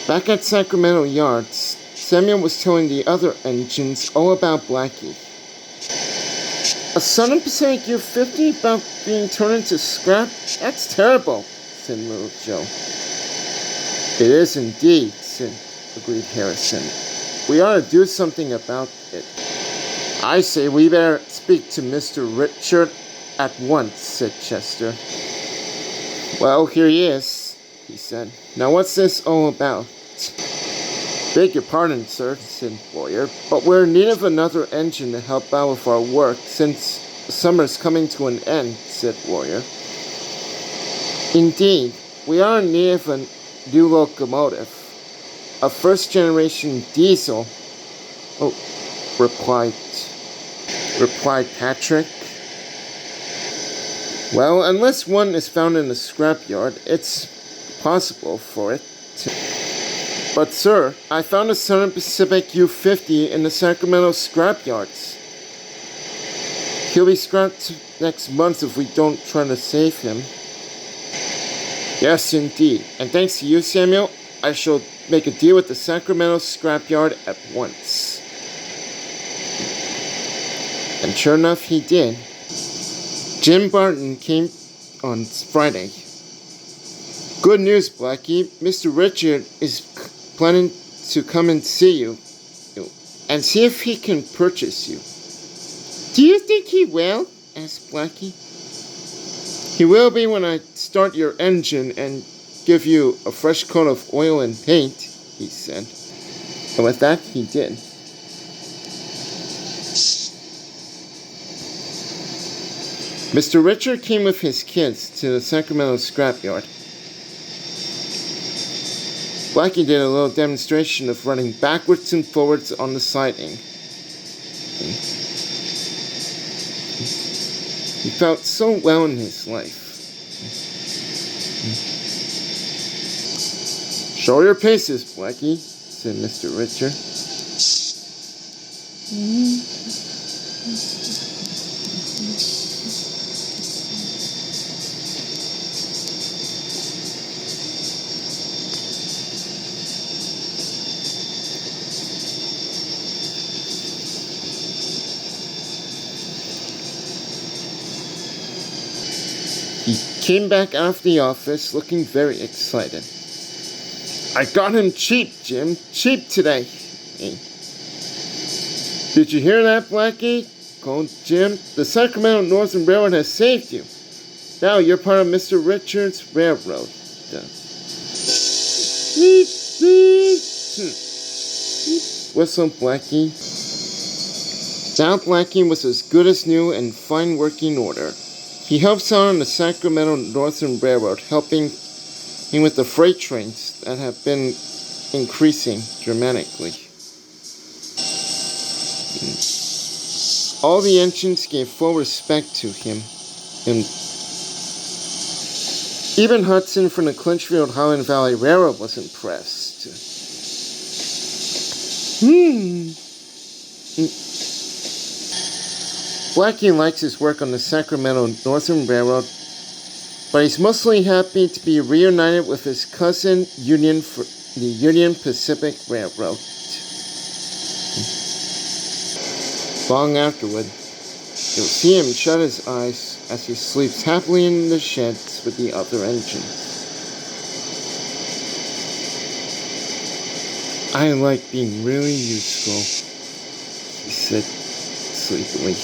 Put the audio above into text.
Back at Sacramento Yards, Samuel was telling the other engines all about Blacky. A Southern Pacific U-50 about being turned into scrap? That's terrible, said Little Joe. It is indeed, agreed Harrison. We ought to do something about it. I say we better speak to Mr. Richard at once, said Chester. Well, here he is, he said. Now what's this all about? Beg your pardon, sir, said Boyer, but we're in need of another engine to help out with our work since summer's coming to an end, said Boyer. Indeed, we are in need of a new locomotive, a first-generation diesel, replied Patrick. Well, unless one is found in a scrapyard, it's possible for it to. But, sir, I found a Southern Pacific U-50 in the Sacramento scrapyards. He'll be scrapped next month if we don't try to save him. Yes, indeed. And thanks to you, Samuel, I shall make a deal with the Sacramento scrapyard at once. And sure enough, he did. Jim Barton came on Friday. Good news, Blacky. Mr. Richard is planning to come and see you and see if he can purchase you. Do you think he will? Asked Blacky. He will be when I start your engine and give you a fresh coat of oil and paint, he said. And with that, he did. Mr. Richard came with his kids to the Sacramento scrapyard. Blacky did a little demonstration of running backwards and forwards on the siding. He felt so well in his life. Show your paces, Blacky, said Mr. Richard. He came back out of the office looking very excited. I got him cheap, Jim. Cheap today. Hey. Did you hear that, Blacky? Called Jim. The Sacramento Northern Railroad has saved you. Now you're part of Mr. Richard's railroad. Whistled Blacky. Now Blacky was as good as new and fine working order. He helps out on the Sacramento Northern Railroad, helping him with the freight trains that have been increasing dramatically. All the engines gave full respect to him, and even Hudson from the Clinchfield Highland Valley Railroad was impressed. Blacky likes his work on the Sacramento Northern Railroad, but he's mostly happy to be reunited with his cousin Union for the Union Pacific Railroad. Long afterward, you'll see him shut his eyes as he sleeps happily in the sheds with the other engines. I like being really useful, he said sleepily.